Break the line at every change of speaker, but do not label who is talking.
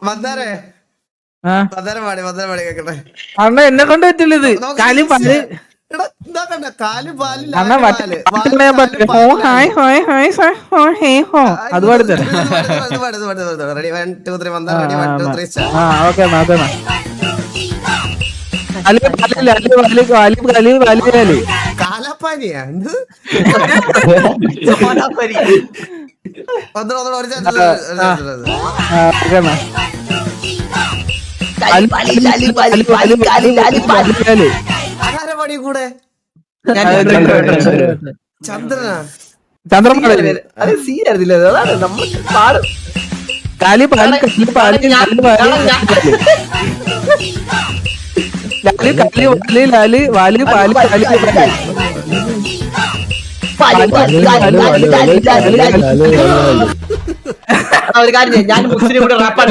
വന്നാരേ പാടി കേക്കട്ടെ.
അണ്ണ എന്നെ കൊണ്ട് പറ്റില്ല ഇത്. കാലി പാല് അത് പാടി തരാം.
കാലപ്പാനിയാ പണി കൂടെ ചന്ദ്രനാ
ചന്ദ്രൻ കാലി പാല് കാലി ലാലി വാലി പാല്
ഒരു കാര്യം ഞാൻ മുസ്ലിം കൂടെ റാപ്പാണ്